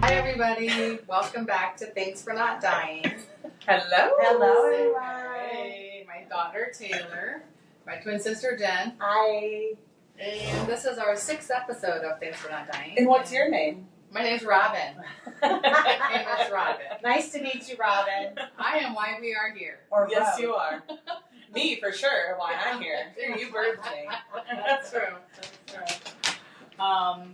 Everybody, welcome back to Thanks for Not Dying. Hello. Hello, everyone. Hey, my daughter Taylor, my twin sister Jen. Hi. And this is our 6th episode of Thanks for Not Dying. And what's your name? My name's Robin. My name is Robin. Nice to meet you, Robin. I am why we are here. Or Yes, Rose. you are. Me, for sure, why I'm here. You birthed me. That's true. That's true.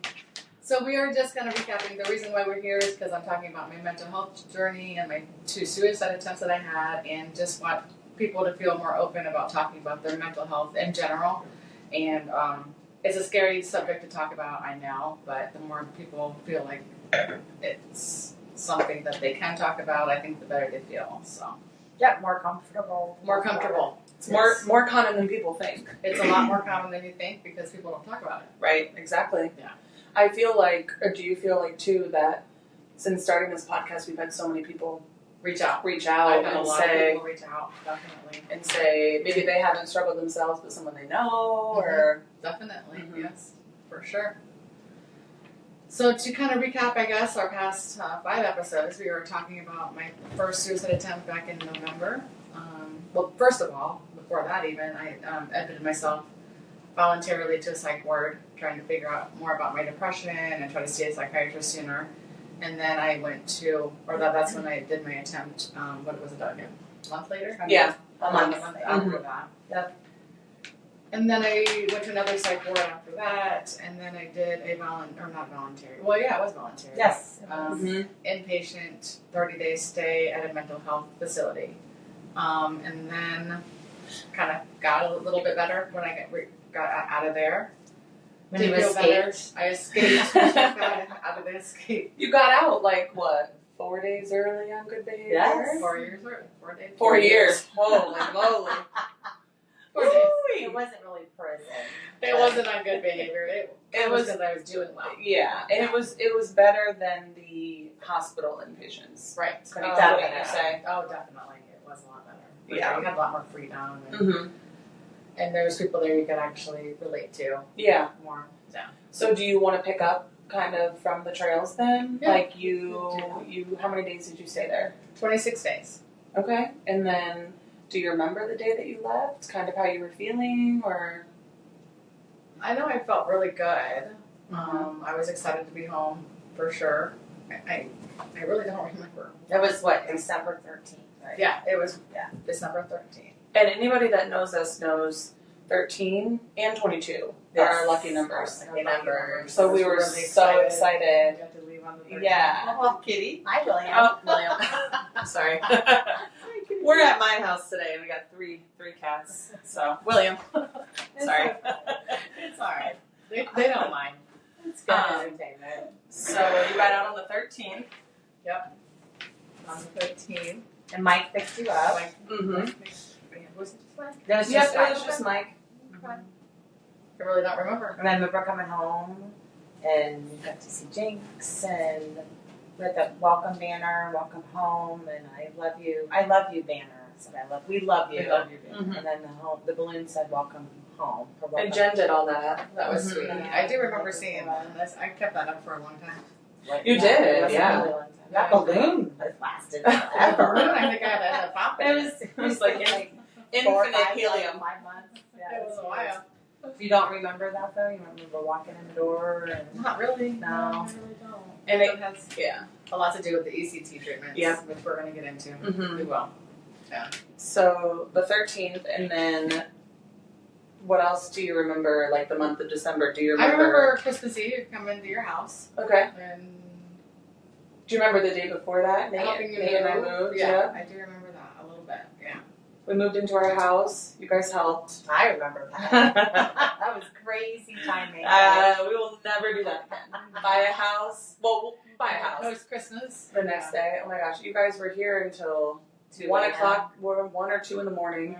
So we are just kind of recapping. The reason why we're here is because I'm talking about my mental health journey and my 2 suicide attempts that I had, and just want people to feel more open about talking about their mental health in general. And it's a scary subject to talk about, I know, but the more people feel like it's something that they can talk about, I think the better they feel. So Yep, more comfortable. more comfortable. It's more common than people think. It's a lot more common than you think because people don't talk about it. Right, exactly. Yeah. I feel like, or do you feel like too, that since starting this podcast, we've had so many people Reach out. reach out I've had a and lot of say, people reach out, definitely. maybe they haven't struggled themselves, but someone they know, or Definitely, Mhm. yes, for sure. So to kind of recap, I guess, our past 5 episodes, we were talking about my first suicide attempt back in November. Well, first of all, before that even, I admitted myself voluntarily to a psych ward, trying to figure out more about my depression and try to see a psychiatrist sooner. And then I went to, that's when I did my attempt, what was it, a month later? Yeah, A month after that. Yep. And then I went to another psych ward after that, and then I did a not voluntary. Well, yeah, it was voluntary. Yes. Inpatient 30-day stay at a mental health facility. And then kind of got a little bit better when I got out of there. When you Did feel better. escaped. I escaped. Got out of the escape. You got out, like, what, 4 days early on good behavior? Yes. 4 years early. 4 days. 4 years. Holy moly. 4 days. It wasn't really prison. It wasn't on good behavior. It was because I was doing well. Yeah, and it was better than the hospital inpatients. Right. Can you Definitely. say? Oh, definitely. It was a lot better. But Yeah. You had a lot more freedom. And, Mm-hmm. and there was people there you could actually relate to Yeah. more. Yeah. So do you want to pick up kind of from the trails then? Yeah. Like you, how many days did you stay there? 26 days. Okay. And then do you remember the day that you left? Kind of how you were feeling or? I know I felt really good. I was excited to be home for sure. I really don't remember. It was what, December 13th, right? Yeah, it was December 13th. And anybody that knows us knows 13 and 22 are our lucky numbers. Lucky numbers. So we were really so excited. Got to leave on the 13th. Yeah. Oh, Kitty. Hi, William. Oh, William. I'm sorry. We're at my house today and we got three cats. So, William. Sorry. It's all right. They don't mind. It's good entertainment. So you got out on the 13th. Yep. On the 13th. And Mike picked you up. Mm-hmm. Was it just like? That was Yep, just it was just Mike. I really don't remember. And I remember coming home and we got to see Jinx and we had the welcome banner, welcome home, and I love you banner. So we love you. We love you, baby. Mm-hmm. And then the balloon said welcome home. Or welcome. And Jen did all that. That was Mhm. sweet. I do remember seeing that. I kept that up for a long time. You did, It was a yeah. really long time. That balloon has lasted Balloon, forever. I think I had a pop. It was like 4 or infinite 5 helium. 5 months. Yeah, It was a while. You don't remember that though? You remember walking in the door and Not really. No. I really don't. And it has yeah. a lot to do with the ECT treatments, Yeah. which we're going to get into. Mhm. We will. So the 13th, and then what else do you remember? Like the month of December? Do you remember? I remember Christmas Eve coming to your house, Okay. and Do you remember the day before that? helping you Nate and I move. moved. Yeah, I do remember that a little bit. Yeah. We moved into our house. You guys helped. I remember that. That was crazy timing. We will never do that again. Buy a house. Well, we'll buy a house. Post Christmas. The next day. Oh my gosh, you guys were here until 1 o'clock, 1 or 2 in the morning,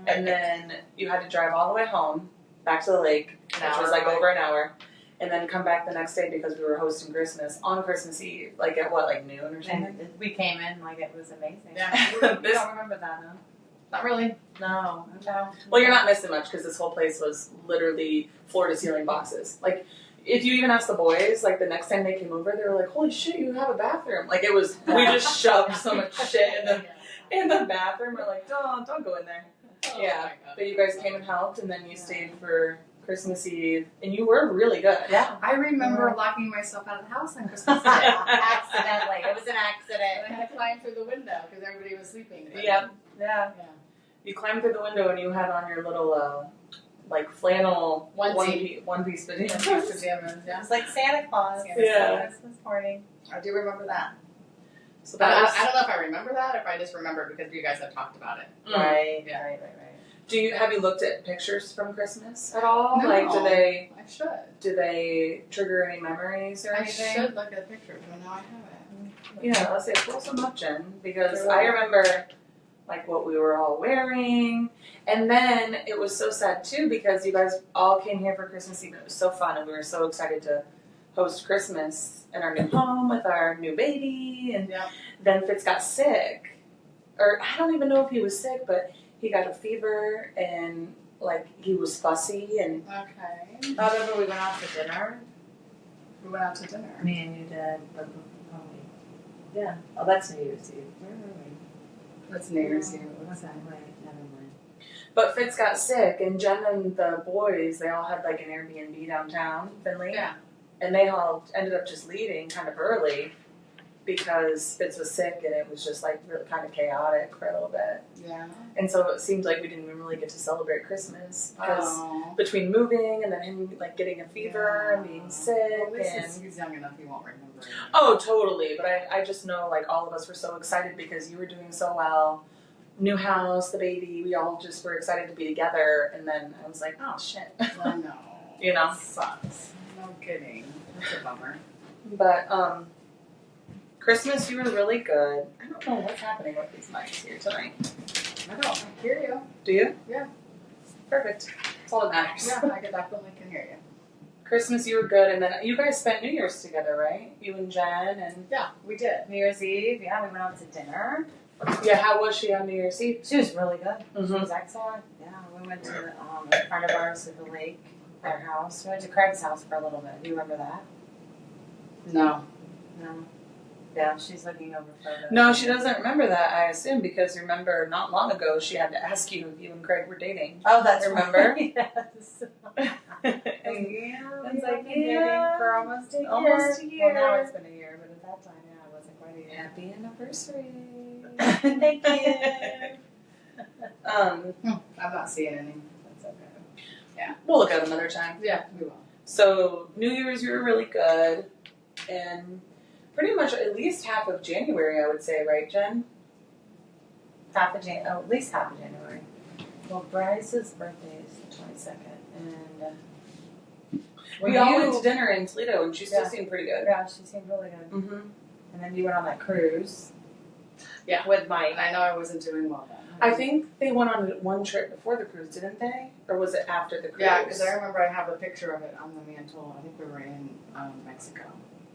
and then you had to drive all the way home, back to the lake, which was like over an hour, and then come back the next day because we were hosting Christmas on Christmas Eve, like at what, like noon or something? And we came in like it was amazing. Yeah. You don't remember that, huh? Not really. No. Well, you're not missing much because this whole place was literally floor to ceiling boxes. Like, if you even ask the boys, like the next time they came over, they were like, "Holy shit, you have a bathroom!" Like it was, we just shoved so much shit in the bathroom. We're like, don't go in there. Oh Yeah, my God. but you guys came and helped, and then you stayed for Christmas Eve, and you were really good. Yeah. I remember locking myself out of the house on Christmas Day. Accidentally. It was an And I accident. had to climb through the window because everybody was sleeping. Yep. Yeah. Yeah. You climbed through the window, and you had on your little like flannel Onesie. one piece pajamas. Pajamas, It yeah. was like Santa Claus. Yeah. Christmas morning. I do remember that. So But that was, I don't know if I remember that or if I just remember it because you guys have talked about it. Right. Yeah. Right. have you looked at pictures from Christmas at all? No. Like, I should. do they trigger any memories or I anything? should look at pictures, but now I haven't. Yeah, let's say pull some up, Jen, because Sure. I remember like what we were all wearing, and then it was so sad too because you guys all came here for Christmas Eve. It was so fun, and we were so excited to host Christmas in our new home with our new baby. And Yep. then Fitz got sick, or I don't even know if he was sick, but he got a fever and like he was fussy and Okay. Remember we went out to dinner? We went out to dinner. Me and you did. Yeah. Oh, that's New Year's Eve. Where were we? That's New Year's Eve. What's that? Wait, never mind. But Fitz got sick, and Jen and the boys, they all had like an Airbnb downtown, Finley. Yeah. And they all ended up just leaving kind of early because Fitz was sick and it was just like really kind of chaotic for a little bit. Yeah. And so it seemed like we didn't even really get to celebrate Christmas because Oh. between moving and then him like getting a fever and being sick Well, at least and he's young enough he won't remember it. oh totally, but I just know like all of us were so excited because you were doing so well. New house, the baby, we all just were excited to be together, and then I was like, oh shit. I know. You know? It sucks. No kidding. That's a bummer. But Christmas, you were really good. I don't know what's happening with these mics here tonight. I know. I hear you. Do you? Yeah. Perfect. That's all that matters. Yeah, I definitely can hear you. Christmas, you were good, and then you guys spent New Year's together, right? You and Jen, and Yeah, we did. New Year's Eve, yeah, we went out to dinner. yeah, how was she on New Year's Eve? She was really good. She Mm-hmm. was excellent. Yeah, we went to a friend of ours at the lake, their house. We went to Craig's house for a little bit. Do you remember that? No. No. Yeah, she's looking over photos. No, she doesn't remember that, I assume, because remember, not long ago, she had to ask you if you and Craig were dating. Oh, that's Remember? right. Yes. And Yeah, I was we've like, been dating yeah, for almost a year. almost a year. Well, now it's been a year, but at that time, yeah, it wasn't quite a year. happy anniversary. Thank you. I'm not seeing any. That's okay. We'll look at it another time. Yeah, we will. So New Year's, you were really good, and pretty much at least half of January, I would say, right, Jen? At least half of January. Well, Bryce's birthday is the 22nd, and We all went to dinner in Toledo, and she still Yeah. seemed pretty good. Yeah, she seemed really good. Mm-hmm. And then you went on that cruise. Yeah. With Mike. And I know I wasn't doing well then. I think they went on one trip before the cruise, didn't they? Or was it after the cruise? Yeah, because I remember I have a picture of it on the mantle. I think we were in Mexico.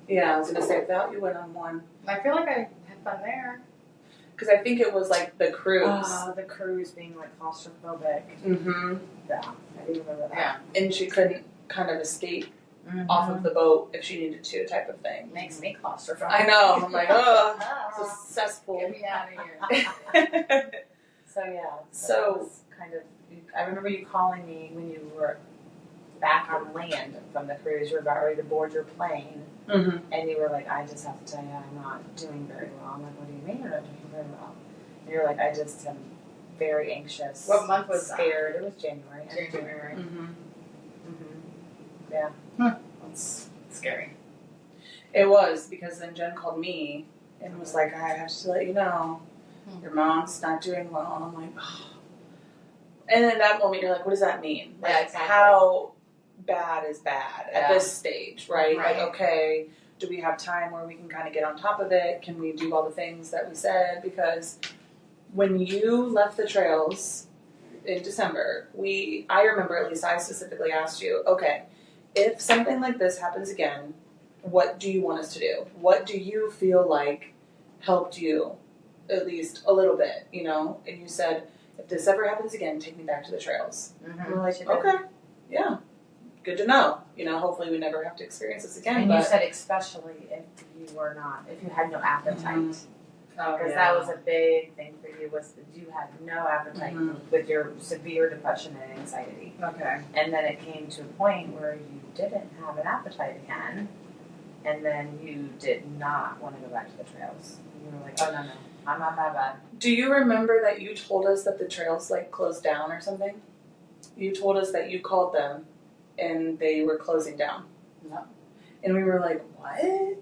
Yeah, I was gonna say I thought you went on one And I feel like I had fun there. because I think it was like the cruise. The cruise being like claustrophobic. Mm-hmm. Yeah, I do remember that. Yeah. And she couldn't kind of escape Mhm. off of the boat if she needed to, type of thing. Makes me claustrophobic. I know. I'm like, oh, it's a Oh. cesspool. Get me out of here. So yeah. So- that was kind of. I remember you calling me when you were back on land from the cruise. You were about ready to board your plane, Mm-hmm. and you were like, "I just have to tell you, I'm not doing very well." I'm like, "What do you mean you're not doing very well?" And you're like, "I just am very anxious." What month was that? scared. It was January. January. Mm-hmm. Yeah. That's scary. It was because then Jen called me and was like, I have to let you know, your mom's not doing well. And I'm like, oh. And in that moment, you're like, what does that mean? Like, Yeah, exactly. how bad is bad at Yeah. this stage, right? Right. Like, okay, do we have time where we can kind of get on top of it? Can we do all the things that we said? Because when you left the trails in December, I remember at least I specifically asked you, okay, if something like this happens again, what do you want us to do? What do you feel like helped you at least a little bit, you know? And you said, if this ever happens again, take me back to the trails. Mm-hmm. And we're like, okay, yeah, good to know. You know, hopefully we never have to experience this again. And but you said especially if you had no appetite. Oh, Because that was a big thing for you, was that you had no appetite with your severe depression and anxiety. Okay. And then it came to a point where you didn't have an appetite again, and then you did not want to go back to the trails. You were like, oh no, I'm not that bad. Do you remember that you told us that the trails like closed down or something? You told us that you called them and they were closing down. No. And we were like, what?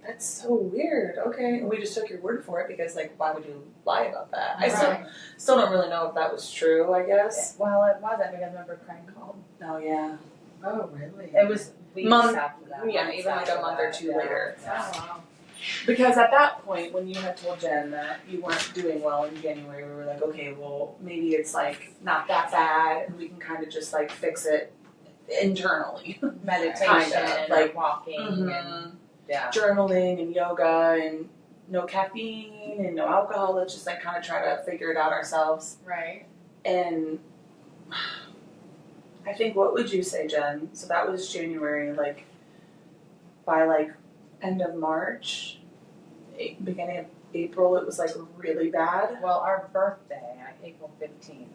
That's so weird. Okay. And we just took your word for it because, like, why would you lie about that? I still don't really know if that was true, I guess. Well, it wasn't, because I remember Craig called. Oh, yeah. Oh, really? It was weeks after that. Yeah, months even like a after month or that, two yeah. later. Oh, wow. Because at that point, when you had told Jen that you weren't doing well in January, we were like, okay, well, maybe it's like not that bad, and we can kind of just like fix it internally. Meditation Kind of, and like, walking and journaling and yoga and no caffeine and no alcohol. Let's just like kind of try to figure it out ourselves. Right. And I think, what would you say, Jen? So that was January, like by like end of March, beginning of April, it was like really bad. Well, our birthday, April 15th,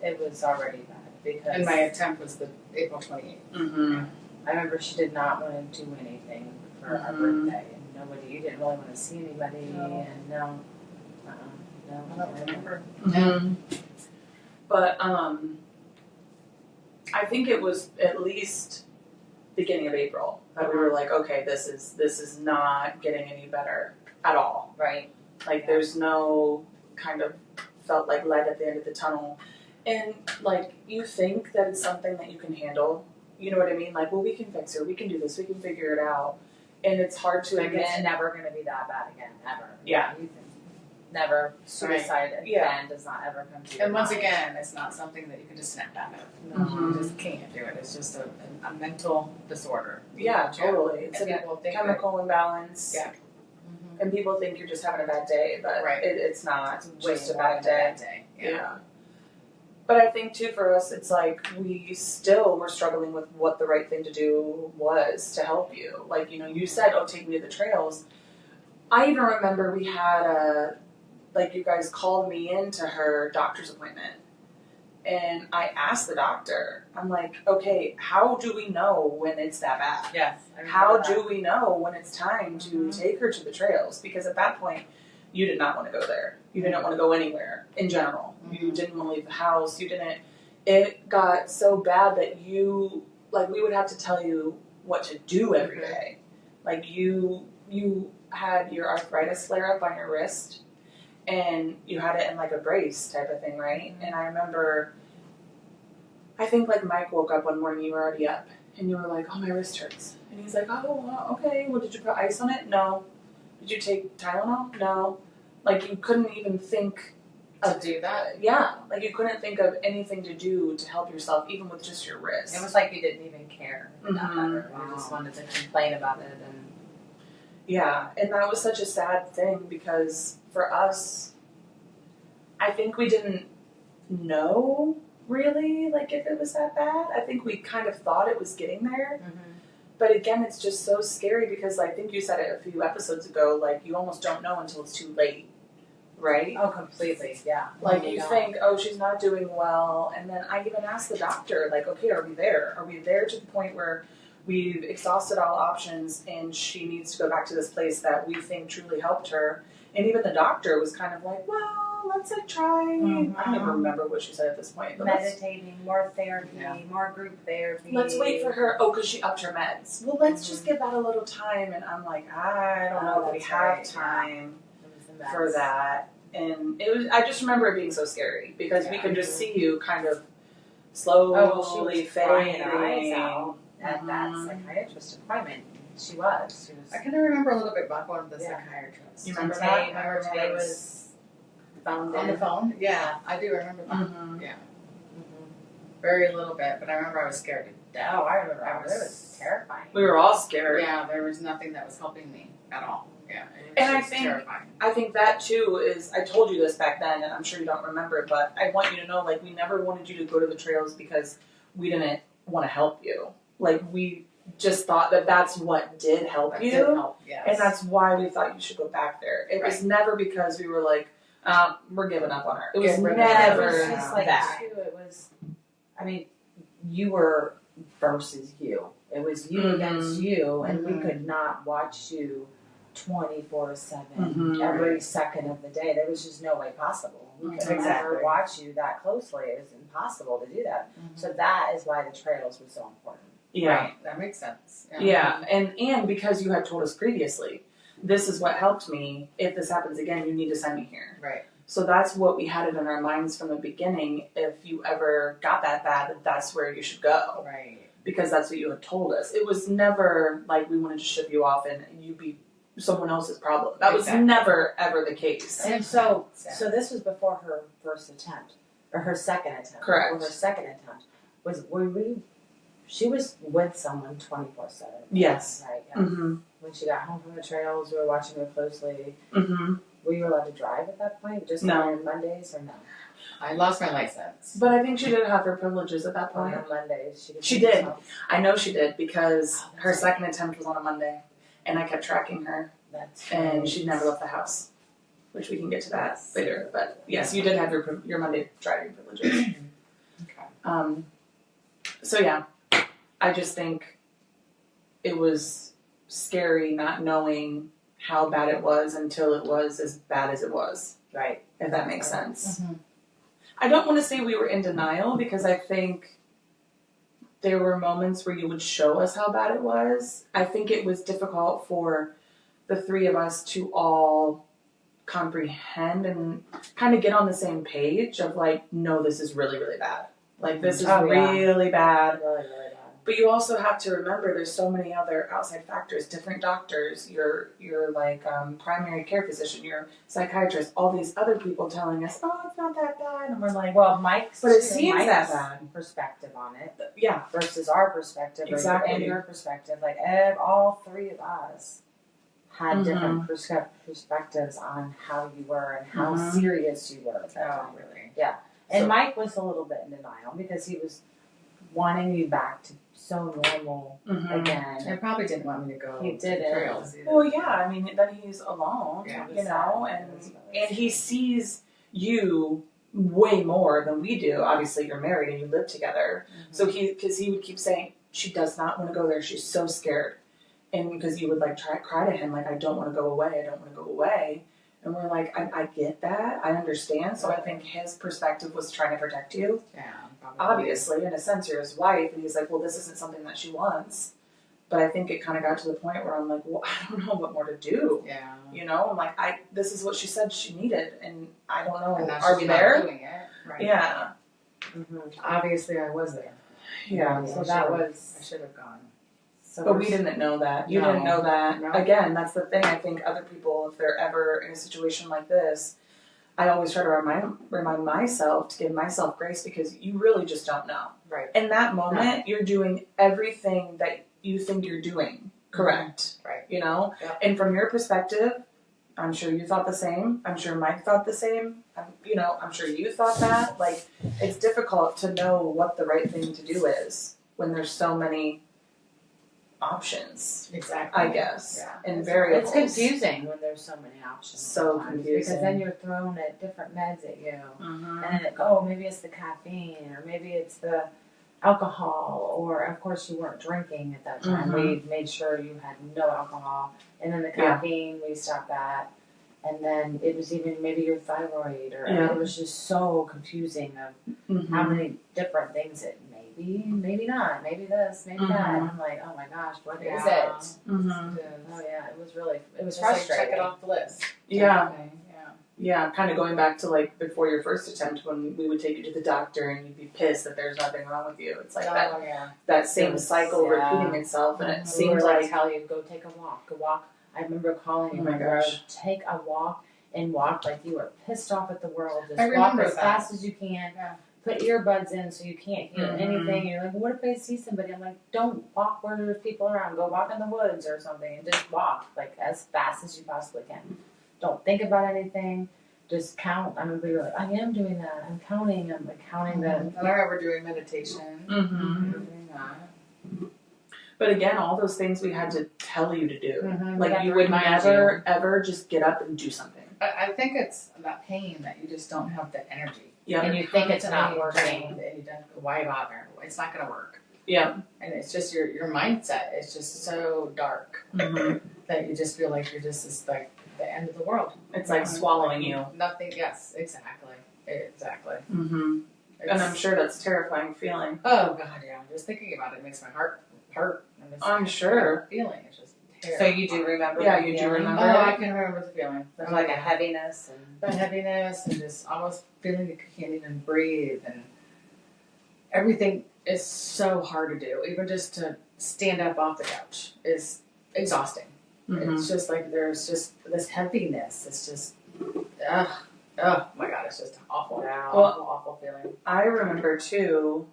it was already bad because And my attempt was the April 28th. Mm-hmm. I remember she did not want to do anything for our birthday, and you didn't really want to see anybody, No. and no, I don't remember. Mm-hmm. But I think it was at least beginning of April that we were like, okay, this is not getting any better at all. Right. Like there's no kind of felt like light at the end of the tunnel. And like you think that it's something that you can handle. You know what I mean? Like, well, we can fix her, we can do this, we can figure it out. And it's hard to Like admit. it's never going to be that bad again, ever. Yeah. You think never. Suicide again does not ever come to your And once mind. again, it's not something that you can just snap out of. No. Mhm. You just can't do it. It's just a mental disorder. Yeah, totally. It's And a people think chemical imbalance. Yeah. And people think you're just having a bad day, but Right. it's not. It's It's way just a more bad than day. a day. Yeah. But I think too for us, it's like we still were struggling with what the right thing to do was to help you. Like, you know, you said, oh, take me to the trails. I even remember we had you guys called me into her doctor's appointment. And I asked the doctor, I'm like, okay, how do we know when it's that bad? Yes. How do we know when it's time to take her to the trails? Because at that point, you did not want to go there. You didn't want to go anywhere in general. You didn't want to leave the house. It got so bad that we would have to tell you what to do every day. Like you had your arthritis flare up on your wrist and you had it in like a brace type of thing, right? And I remember, I think like Mike woke up one morning, you were already up and you were like, oh, my wrist hurts. And he's like, oh, okay, well, did you put ice on it? No. Did you take Tylenol? No. Like, you couldn't even think To do that? Yeah. Like, you couldn't think of anything to do to help yourself, even with just your wrist. It was like you didn't even care. That Mhm. better. You just wanted to complain about it. And Yeah. And that was such a sad thing because for us, I think we didn't know really, like, if it was that bad. I think we kind of thought it was getting there. But again, it's just so scary because I think you said it a few episodes ago, like, you almost don't know until it's too late, right? oh, completely. Yeah. Like, Oh, you my God. think, oh, she's not doing well, and then I even asked the doctor, like, okay, are we there? Are we there to the point where we've exhausted all options and she needs to go back to this place that we think truly helped her? And even the doctor was kind of like, well, let's like try. I don't even remember what she said at this point. But Meditating, more therapy, Yeah. more group therapy. let's wait for her. Oh, because she upped her meds. Well, let's just give that a little time. And I'm like, I don't know that we that's have right, time It was a mess. for that. And it was. I just remember it being so scary because we Yeah. could just see you kind of slowly Oh, well, she was crying her eyes fading. out at that psychiatrist appointment. She was. I kind of remember a little bit about one of the Yeah. psychiatrists. You remember Tay, that? remember Tay was found On the in. phone? Yeah, I do remember that. Mhm. Yeah. Very little bit, but I remember I was scared to death. Oh, I remember. I It was terrifying. We were all scared. Yeah, there was nothing that was helping me at all. Yeah. And I It's think- terrifying. I think that too is, I told you this back then, and I'm sure you don't remember, but I want you to know, like, we never wanted you to go to the trails because we didn't want to help you. Like, we just thought that that's what did help That you. did help, yes. And that's why we thought you should go back there. It was never because we were like, we're giving up on her. It was Get rid of never It was just like that. too, it was, I mean, you were versus you. It was you against you, and we could not watch you 24/7 every second of the day. There was just no way possible. We could never watch you that closely. It was impossible to do that. So that is why the trails was so important. Yeah. Right. That makes sense. Yeah. And because you had told us previously, this is what helped me. If this happens again, you need to send me here. Right. So that's what we had it in our minds from the beginning. If you ever got that bad, that's where you should go. Right. Because that's what you had told us. It was never like we wanted to ship you off and you be someone else's problem. That was never ever the case. And so this was before her first attempt, or her second attempt. Correct. Or her second attempt she was with someone 24/7. Yes. Right. Yeah. When she got home from the trails, we were watching her closely. Were you allowed to drive at that point? Just on Mondays or no? I lost my license. But I think she did have her privileges at that point. On Mondays, She did. I know she did because her second attempt was on a Monday, and I kept tracking her, and she never left the house, which we can get to that later. But yes, you did have your Monday driving privileges. Okay. So yeah, I just think it was scary not knowing how bad it was until it was as bad as it was. Right. If that makes sense. I don't want to say we were in denial because I think there were moments where you would show us how bad it was. I think it was difficult for the three of us to all comprehend and kind of get on the same page of like, no, this is really, really bad. Like, this is really bad. Really, really bad. But you also have to remember there's so many other outside factors, different doctors, your like primary care physician, your psychiatrist, all these other people telling us, oh, it's not that bad. And we're like, Well, Mike's that bad. perspective on it Yeah. versus our perspective Exactly. and your perspective. Like all three of us had different perspectives on how you were and how serious you were. Oh, really? Yeah. And So- Mike was a little bit in denial because he was wanting you back to so normal again. They probably didn't want me to go He to didn't. the trails either. Well, yeah, I mean, then he's alone, Yeah. you know, and he sees you way more than we do. Obviously, you're married and you live together. So because he would keep saying, she does not want to go there. She's so scared. And because you would like cry to him, like, I don't want to go away. I don't want to go away. And we're like, I get that. I understand. So I think his perspective was trying to protect you. Yeah. Probably. Obviously, in a sense, you're his wife. And he's like, well, this isn't something that she wants. But I think it kind of got to the point where I'm like, well, I don't know what more to do. Yeah. You know, I'm like, this is what she said she needed. And I don't know. And now Are she's we not there? doing it. Right. Yeah. Obviously, I was there. Yeah. So that was. I should have gone. So But we didn't know that. You didn't know that. No. Again, that's the thing. I think other people, if they're ever in a situation like this, I always try to remind myself to give myself grace because you really just don't know. Right. In that moment, you're doing everything that you think you're doing correct. Right. You know? Yep. And from your perspective, I'm sure you thought the same. I'm sure Mike thought the same. I'm sure you thought that. Like, it's difficult to know what the right thing to do is when there's so many options, Exactly. I guess, Yeah. and variables. It's confusing when there's so many options. So sometimes, confusing. because then you're thrown at different meds at you, Mhm. and then maybe it's the caffeine, or maybe it's the alcohol, or of course you weren't drinking at that time. We made sure you had no alcohol, and then the caffeine we stopped that, and then it was even maybe your thyroid, or it was just so confusing of how many different things it may be, maybe not, maybe this, maybe that, and I'm like, oh my gosh, what is it? Mhm. Oh yeah, it was Just frustrating. like check it off the list. Yeah. Okay, Yeah, kind of going back to like before your first attempt when we would take you to the doctor and you'd be pissed that there's nothing wrong with you. It's like that same cycle repeating itself, and it seems like tell you go take a walk. I remember calling you, Oh my gosh. take a walk and walk like you were pissed off at the world. Just I walk remember as that. fast as you can. Yeah. put earbuds in so you can't hear anything. And you're like, what if I see somebody? I'm like, don't walk where there's people around. Go walk in the woods or something and just walk like as fast as you possibly can. Don't think about anything. Just count. I remember you're like, I am doing that. I'm counting. I'm like counting them. And I remember doing meditation. Doing that. But again, all those things we had to tell you to do. Like you would remind never ever just get up and do something. I think it's that pain that you just don't have the energy. Yeah. And you think it's not working. And you don't, why bother? It's not going to work. Yeah. And it's just your mindset is just so dark that you just feel like you're just it's like the end of the world. It's like swallowing you. Nothing. Yes, exactly. Exactly. And I'm sure that's a terrifying feeling. Oh God, yeah. Just thinking about it makes my heart hurt. I'm sure. Feeling it's just terrible. So you do remember? Yeah, the you do feeling? remember. Oh, I can remember the feeling. There's like a heaviness and the heaviness and just almost feeling like you can't even breathe and everything is so hard to do. Even just to stand up off the couch is exhausting. It's just like there's just this heaviness. It's just, oh my God, it's just awful. Wow. Awful feeling. I remember too,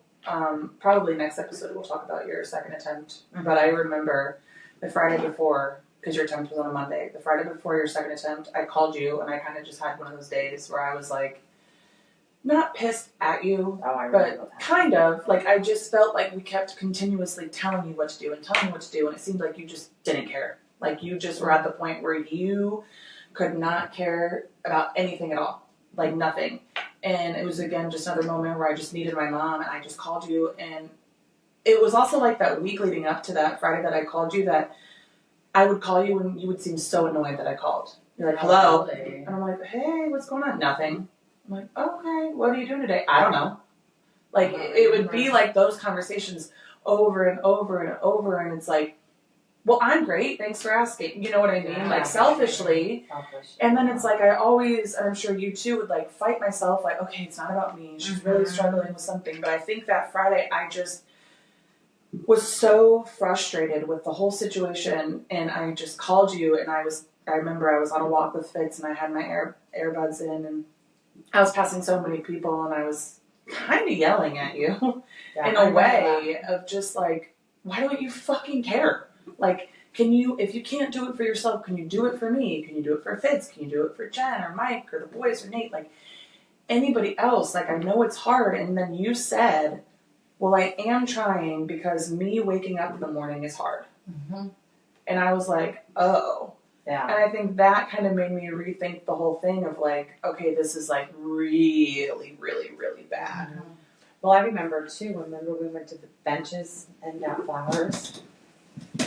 probably next episode we'll talk about your second attempt, but I remember the Friday before, because your attempt was on a Monday, the Friday before your second attempt, I called you and I kind of just had one of those days where I was like, not pissed at you, but kind of, like I just felt like we kept continuously telling you what to do and telling you what to do, and it seemed like you just didn't care. Like you just were at the point where you could not care about anything at all. Like nothing. And it was again just another moment where I just needed my mom and I just called you, and it was also like that week leading up to that Friday that I called you that I would call you and you would seem so annoyed that I called. You're like, hello. Really? And I'm like, hey, what's going on? Nothing. I'm like, okay, what are you doing today? I don't know. Like it would be like those conversations over and over and over, and it's like, well, I'm great. Thanks for asking. You know what I mean? Yeah. Like selfishly. And then it's like I always, I'm sure you too, would like fight myself. Like, okay, it's not about me. She's really struggling with something. But I think that Friday I just was so frustrated with the whole situation. And I just called you and I remember I was on a walk with Fitz and I had my earbuds in and I was passing so many people and I was kind of yelling at you in a way of just like, why don't you fucking care? Like, if you can't do it for yourself, can you do it for me? Can you do it for Fitz? Can you do it for Jen or Mike or the boys or Nate? Like, anybody else, like, I know it's hard. And then you said, well, I am trying because me waking up in the morning is hard. And I was like, oh. Yeah. And I think that kind of made me rethink the whole thing of like, okay, this is like really, really, really bad. Well, I remember too, we went to the benches and got flowers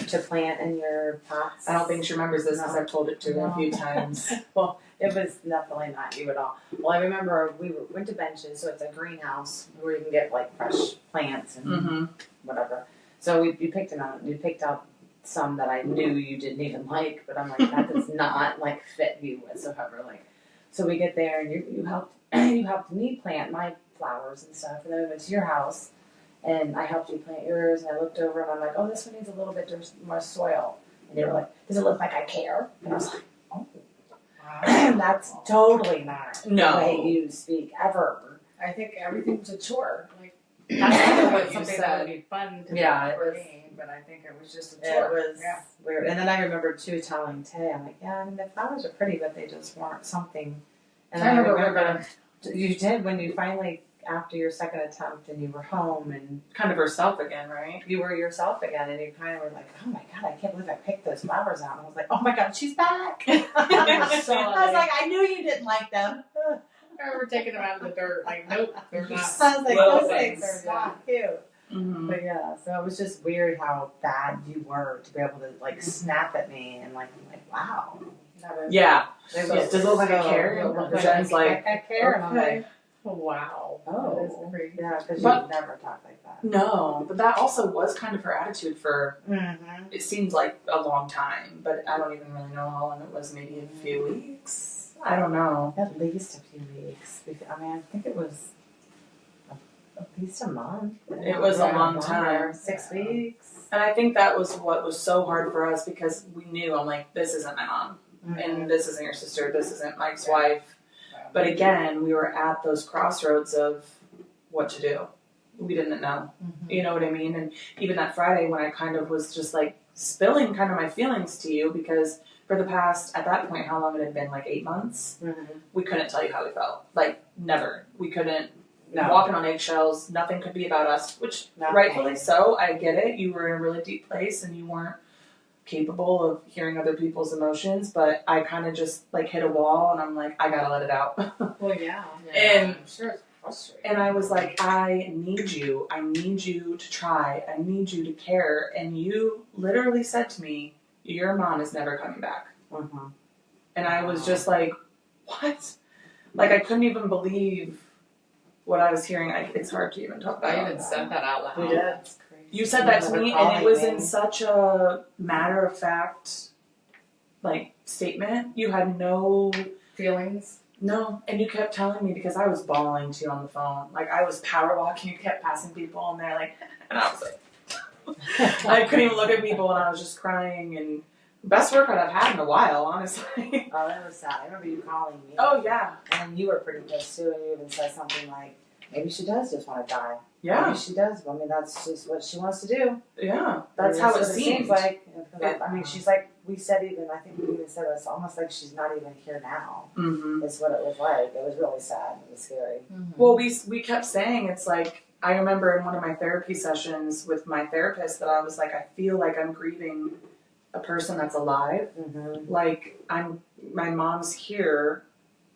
to plant in your pots. I don't think she remembers this because I've told it to her a few times. Well, it was definitely not you at all. Well, I remember we went to benches, so it's a greenhouse where you can get like fresh plants and whatever. So you picked them out. You picked out some that I knew you didn't even like, but I'm like, that does not like fit you whatsoever. Like, so we get there and you helped me plant my flowers and stuff, and then we went to your house. And I helped you plant yours, and I looked over and I'm like, oh, this one needs a little bit more soil. And you were like, does it look like I care? And I was like, oh, that's totally not the way you speak ever. I think everything's a chore. Like that's something that would be fun to do for me, but I think it was just a chore. It was weird. And then I remember too telling Tay, I'm like, yeah, I mean the flowers are pretty, but they just weren't something. And I remember you did when you finally, after your second attempt and you were home and kind of herself again, right? You were yourself again and you kind of were like, oh my God, I can't believe I picked those flowers out. And I was like, oh my God, she's back. I was like, I knew you didn't like them. I remember taking them out of the dirt. Like, nope, they're not. I was like, Well, those things are not cute. But yeah, so it was just weird how bad you were to be able to like snap at me and like, I'm like, wow. Yeah. Does it look like I care? Jen's like, I care. And I'm okay. like, wow. Oh, that is crazy. yeah, because you never talk like that. No, but that also was kind of her attitude for, it seems like a long time, but I don't even really know how long it was, maybe a few weeks. I don't know. At least a few weeks. I mean, I think it was at least a month. It was a long time. 6 weeks. And I think that was what was so hard for us because we knew, I'm like, this isn't my mom. And this isn't your sister. This isn't Mike's wife. But again, we were at those crossroads of, what to do. We didn't know. Mm-hmm. You know what I mean? And even that Friday when I kind of was just like spilling kind of my feelings to you, because for the past, at that point, how long it had been, like 8 months, we couldn't tell you how we felt. Like, never. We couldn't, walking on eggshells, nothing could be about us, which rightfully so, I get it. You were in a really deep place and you weren't capable of hearing other people's emotions, but I kind of just like hit a wall and I'm like, I gotta let it out. Well, yeah. And I'm sure it's frustrating. And I was like, I need you to try, I need you to care. And you literally said to me, your mom is never coming back. And I was just like, what? Like, I couldn't even believe what I was hearing. It's hard to even talk about. I even said that out loud. We did. You said that to me, and it was in such a matter-of-fact, like, statement. You had no feelings. No, and you kept telling me, because I was bawling to you on the phone. Like, I was power walking, you kept passing people, and they're like, and I was like, I couldn't even look at people, and I was just crying, and best workout I've had in a while, honestly. Oh, that was sad. I remember you calling me. Oh, yeah. And you were pretty pissed too, and you even said something like, maybe she does just want to die. Yeah. Maybe she does. I mean, that's just what she wants to do. Yeah. That's how it seems. Like. I mean, she's like, we said even, I think we even said it's almost like she's not even here now. Is what it was like. It was really sad. It was scary. Well, we kept saying, it's like, I remember in one of my therapy sessions with my therapist that I was like, I feel like I'm grieving a person that's alive. Like, my mom's here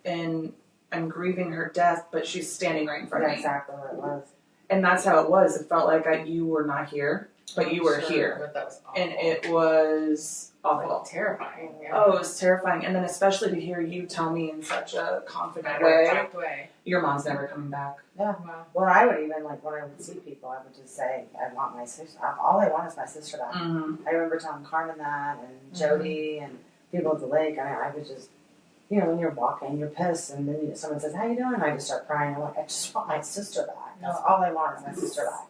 and I'm grieving her death, but she's standing right in front of me. Exactly what it was. And that's how it was. It felt like you were not here, but you were here. But that was awful. And it was awful. Like, terrifying. Yeah. Oh, it was terrifying. And then especially to hear you tell me in such a confident way, your mom's never coming back. Yeah. Wow. Well, I would even, like, when I would see people, I would just say, I want my sister. All I want is my sister back. I remember telling Carmen that, and Jody, and people at the lake. I would just, you know, when you're walking, you're pissed, and then someone says, how you doing? I just start crying. I'm like, I just want my sister back. That's all I want is my sister back.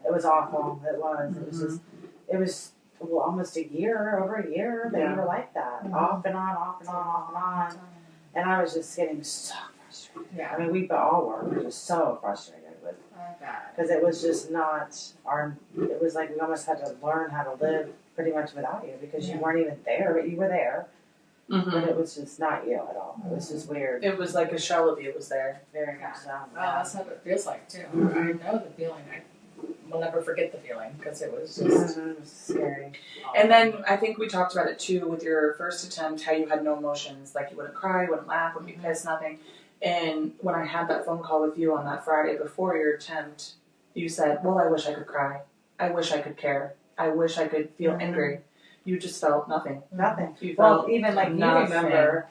It was awful. It was. It was just, it was almost over a year that you were like that. Off and on, off and on, off and on. And I was just getting so frustrated. Yeah. I mean, we all were. We were just so frustrated with, because it was just not it was like we almost had to learn how to live pretty much without you, because you weren't even there, but you were there. But it was just not you at all. It was just weird. It was like a shell of you was there. Very much so. Oh, that's how it feels like, too. I know the feeling. I will never forget the feeling, because it was just It was scary. And then I think we talked about it too with your first attempt, how you had no emotions. Like, you wouldn't cry, you wouldn't laugh, wouldn't be pissed, nothing. And when I had that phone call with you on that Friday before your attempt, you said, well, I wish I could cry. I wish I could care. I wish I could feel angry. You just felt nothing. Nothing. You felt even like nothing. you remember,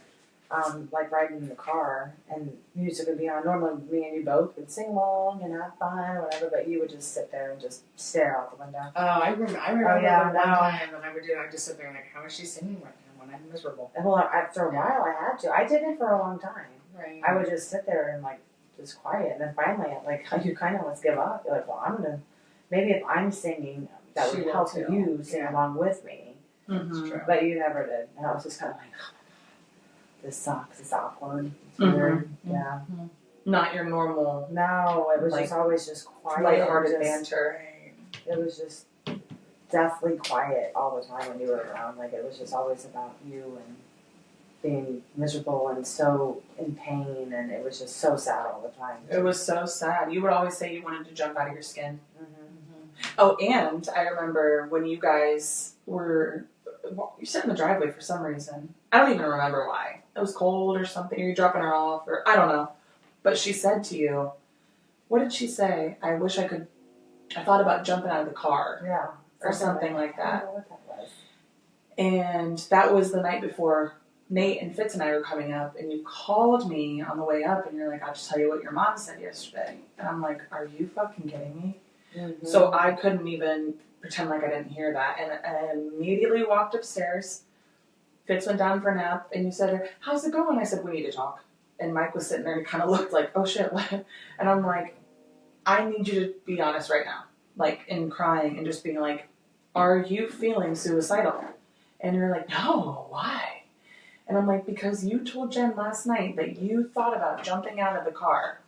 like riding in the car and music would be on. Normally, me and you both would sing along and have fun or whatever, but you would just sit there and just stare out the window. Oh, I remember the one time when I would do it, I'd just sit there and like, how is she singing right now when I'm miserable? Well, after a while, I had to. I did it for a long time. Right. I would just sit there and like just quiet, and then finally, like, you kind of almost give up. You're like, well, maybe if I'm singing, that would help you sing along with me. But you never did. And I was just kind of like, oh my God, this sucks. It's awkward. It's weird. Yeah. Not your normal. No, it was just always just quiet. Lighthearted banter. It was just deathly quiet all the time when you were around. Like, it was just always about you and being miserable and so in pain, and it was just so sad all the time. It was so sad. You would always say you wanted to jump out of your skin. Oh, and I remember when you guys were, you sat in the driveway for some reason. I don't even remember why. It was cold or something. Or you dropping her off, or I don't know. But she said to you, what did she say? I thought about jumping out of the car. Yeah. Or something like that. I don't know what that was. And that was the night before Nate and Fitz and I were coming up, and you called me on the way up, and you're like, I'll just tell you what your mom said yesterday. And I'm like, are you fucking kidding me? So I couldn't even pretend like I didn't hear that. And I immediately walked upstairs. Fitz went down for a nap, and you said, how's it going? I said, we need to talk. And Mike was sitting there and kind of looked like, oh shit, what? And I'm like, I need you to be honest right now. Like, in crying and just being like, are you feeling suicidal? And you're like, no, why? And I'm like, because you told Jen last night that you thought about jumping out of the car.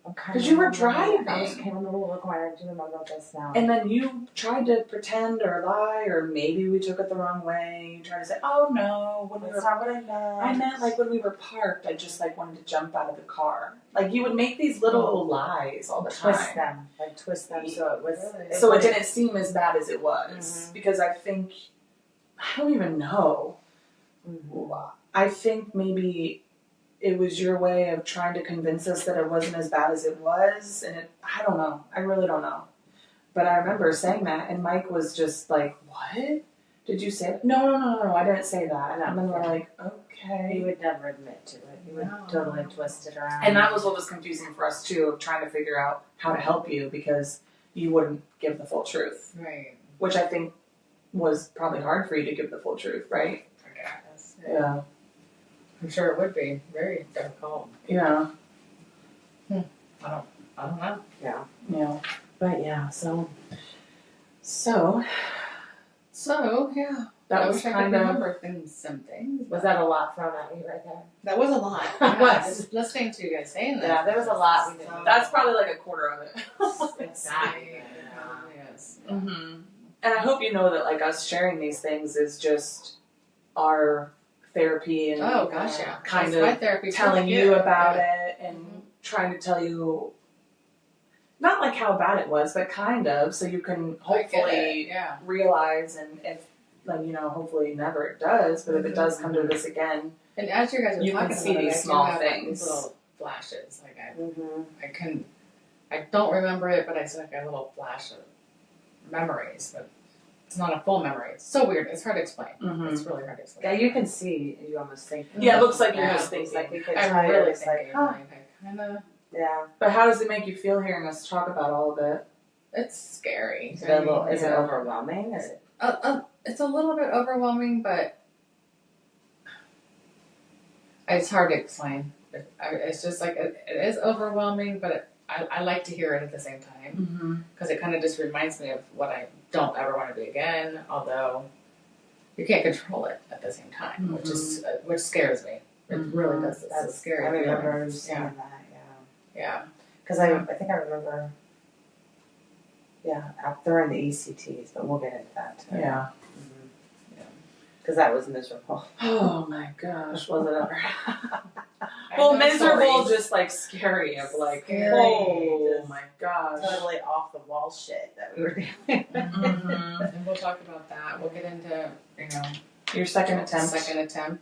Because you were driving. I just can't remember what I do remember about this now. And then you tried to pretend or lie, or maybe we took it the wrong way. You tried to say, "Oh no, when we That's were." not what I meant. I meant like when we were parked, I just like wanted to jump out of the car. Like you would make these little lies all the time. Twist them, so it was. So it didn't seem as bad as it was because I think I don't even know. I think maybe it was your way of trying to convince us that it wasn't as bad as it was, and I don't know. I really don't know. But I remember saying that, and Mike was just like, "What? Did you say that?" No, I didn't say that. And then we're like, okay. He would never admit to it. He would totally twist it around. And that was what was confusing for us too, of trying to figure out how to help you because you wouldn't give the full truth. Right. Which I think was probably hard for you to give the full truth, right? I guess. Yeah. I'm sure it would be very difficult. Yeah. I don't know. Yeah. Yeah. But yeah, so yeah. That I was wish I kind could of. remember some things. was that a lot thrown at me right there? That was a lot. It was. Just listening to you guys saying that. Yeah, there was a lot we didn't. That's probably like a quarter of it. Exactly. Yes. Mm-hmm. And I hope you know that like us sharing these things is just our therapy and Oh gosh, yeah. kind That's my of therapy telling too. you Yeah. about it and trying to tell you not like how bad it was, but kind of so you can I get hopefully it, yeah. realize and if like hopefully never it does, but if it does come to this again, And as you guys are You can talking see about it, these I do small have, like, things. these little flashes. Like I don't remember it, but I still have a little flash of memories, but it's not a full memory. It's so weird. It's hard to explain. It's really hard to explain. Yeah, you can see. You almost think. Yeah, it looks like you're Yeah. just thinking. Like we could I'm try really it. It's like, thinking. huh? Like, I kind of. Yeah. But how does it make you feel hearing us talk about all of it? It's scary. Is it a little? Is it Yeah. overwhelming? Is it? It's a little bit overwhelming, but it's hard to explain. It's just like it is overwhelming, but I like to hear it at the same time because it kind of just reminds me of what I don't ever want to do again. Although you can't control it at the same time, which scares me. It really does. It's a scary. I remember feeling. saying that. Yeah. Yeah. Because I think I remember. Yeah, during the ECTs, but we'll get into that too. Yeah. Because that was miserable. Oh my gosh, was it ever? Well, miserable, just like scary of like, Scary, oh just my gosh. Totally off the wall shit that we were doing. And we'll talk about that. We'll get into Your second attempt,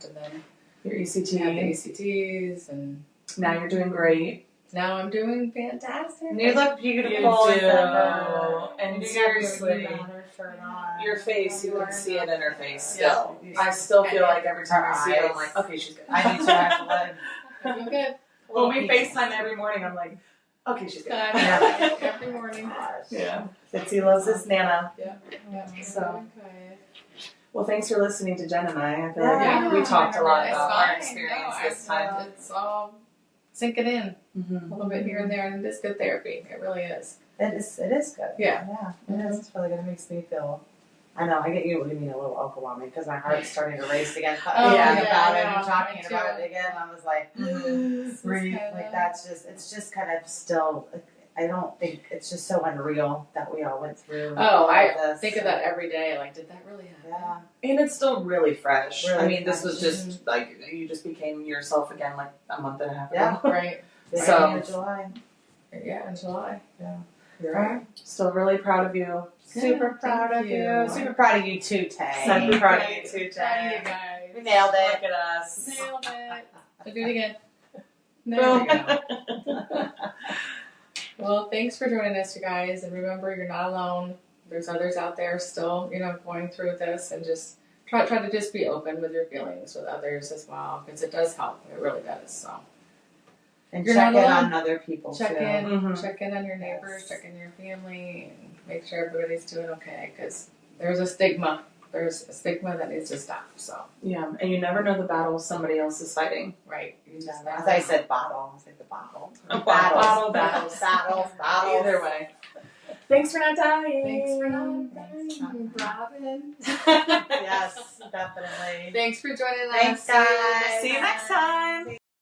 and then your have the ECT. ECTs, and Now you're doing great. now I'm doing fantastic. And you look beautiful. You do. And And you seriously, got her shirt on. your face, you can see it in her face still. Yeah. I still feel like every time Her I see it, I'm eyes. like, okay, she's good. I need to actually. I'm good. When we FaceTime every morning, I'm like, okay, she's good. Every morning. Yeah. Fitzy loves his Nana. Yeah. So. Okay. Well, thanks for listening to Jen and I. I feel Yeah. like we talked a lot It's about our fine. experience No, this time. It's all sinking in a little bit here and there, and it's good therapy. It really is. It is good. Yeah. Yeah, it is. It's really good. It makes me feel. I know. I get you. What do you mean a little overwhelming? Because my heart's starting to race again. Oh, Thinking yeah, about I it know. and talking Me about too. it again. I was like, This is breathe. kinda- Like that's just. It's just kind of still. I don't think it's just so unreal that we all went through. Oh, all I of this. think of that every day. Like, did that really happen? Yeah. And it's still really fresh. Really I mean, this was fresh. just like, you just became yourself again like a month and a half Yeah. ago. Right. So- in July. Yeah, in July. Yeah. You're right. Still really proud of you. Super proud of Thank you. you. Super proud of you too, Tay. Super proud of you too, Proud of you Jen. guys. We nailed it. Look at us. Nailed it. I'll do it again. There we go. Well, thanks for joining us, you guys. And remember, you're not alone. There's others out there still, going through this, and just try to just be open with your feelings with others as well, because it does help. It really does. So And You're check not in alone. on other people check too. in, Mhm. check in on your neighbors, Yes. check in your family, and make sure everybody's doing okay. Because there's a stigma. There's a stigma that needs to stop. So Yeah, and you never know the battle somebody else is fighting. right, you just As never I know. said, bottle. I said the bottle. Bottle, battles. Battles. Either way. Thanks for not dying. Thanks for not Robin. Yes, definitely. Thanks for joining us. Thanks, guys. See you next time.